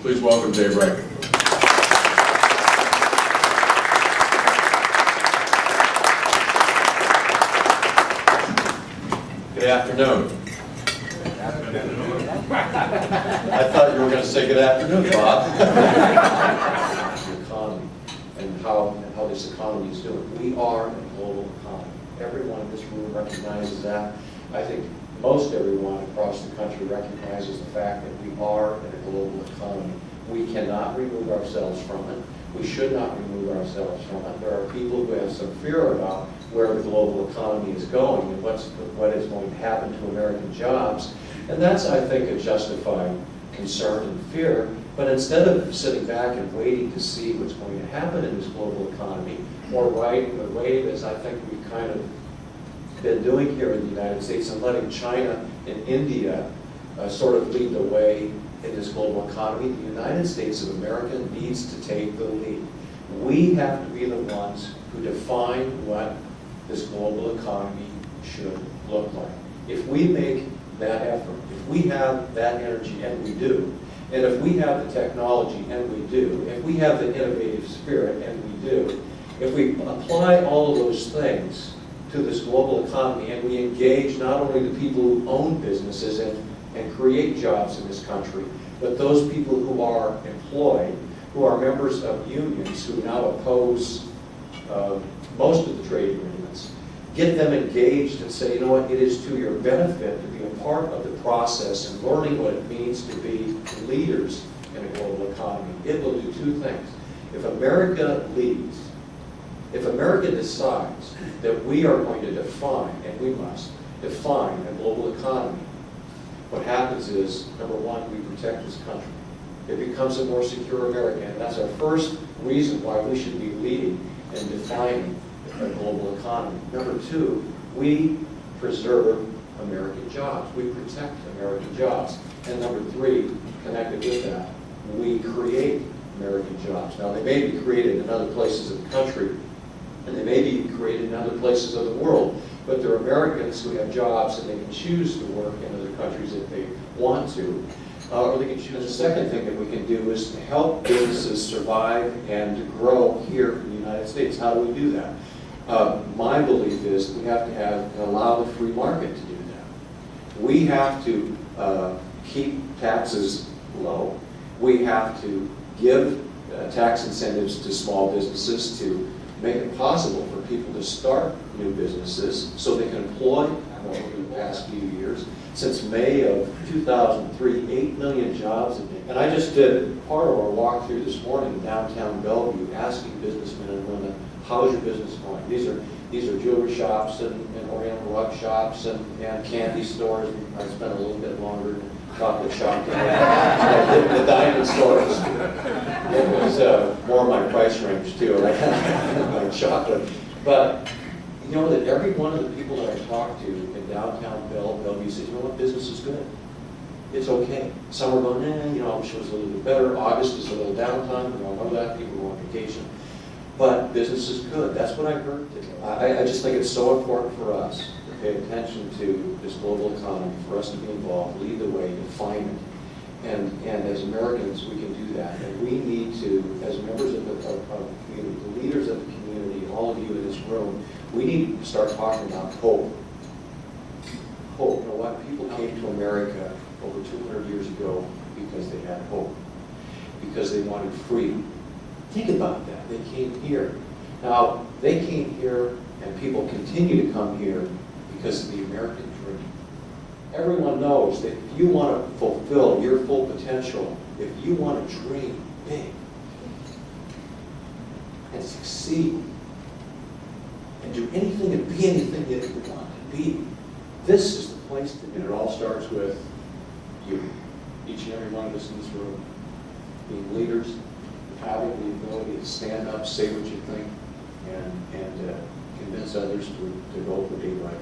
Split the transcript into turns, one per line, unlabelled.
Please welcome Dave Reichert.
Good afternoon. I thought you were going to say good afternoon, Bob. The economy and how this economy is doing. We are a global economy. Everyone in this room recognizes that. I think most everyone across the country recognizes the fact that we are in a global economy. We cannot remove ourselves from it. We should not remove ourselves from it. There are people who have some fear about where the global economy is going and what is going to happen to American jobs. And that's, I think, a justified concern and fear. But instead of sitting back and waiting to see what's going to happen in this global economy, or riding the wave, as I think we've kind of been doing here in the United States, and letting China and India sort of lead the way in this global economy, the United States of America needs to take the lead. We have to be the ones who define what this global economy should look like. If we make that effort, if we have that energy, and we do, and if we have the technology, and we do, if we have the innovative spirit, and we do, if we apply all of those things to this global economy, and we engage not only the people who own businesses and create jobs in this country, but those people who are employed, who are members of unions who now oppose most of the trade agreements, get them engaged and say, you know what, it is to your benefit to be a part of the process and learning what it means to be leaders in a global economy. It will do two things. If America leads, if America decides that we are going to define, and we must, define a global economy, what happens is, number one, we protect this country. It becomes a more secure America, and that's our first reason why we should be leading and defining a global economy. Number two, we preserve American jobs. We protect American jobs. And number three, connected with that, we create American jobs. Now, they may be created in other places of the country, and they may be created in other places of the world, but they're Americans who have jobs and they can choose to work in other countries if they want to. Or they can choose. The second thing that we can do is to help businesses survive and to grow here in the United States. How do we do that? My belief is we have to have and allow the free market to do that. We have to keep taxes low. We have to give tax incentives to small businesses to make it possible for people to start new businesses so they can employ more over the past few years. Since May of 2003, 8 million jobs. And I just did part of our walkthrough this morning in downtown Bellevue, asking businessmen and women, how's your business going? These are jewelry shops and oriental rug shops and candy stores. I spent a little bit longer in the chocolate shop than I did in the diamond stores. It was more my price range too, like chocolate. But you know that every one of the people that I talked to in downtown Bellevue said, you know what, business is good. It's okay. Some are going, I wish it was a little bit better. August is a little downtime, we all know that, people go on vacation. But business is good. That's what I heard today. I just think it's so important for us to pay attention to this global economy, for us to be involved, lead the way, define it. And as Americans, we can do that. And we need to, as members of the community, the leaders of the community, all of you in this room, we need to start talking about hope. Hope. You know what? People came to America over 200 years ago because they had hope, because they wanted freedom. Think about that. They came here. Now, they came here, and people continue to come here because of the American dream. Everyone knows that if you want to fulfill your full potential, if you want to dream big and succeed and do anything and be anything that you want to be, this is the place to do it.
And it all starts with you, each and every one of us in this room,
Being leaders, having the ability to stand up, say what you think, and convince others to vote for Dave Reichert.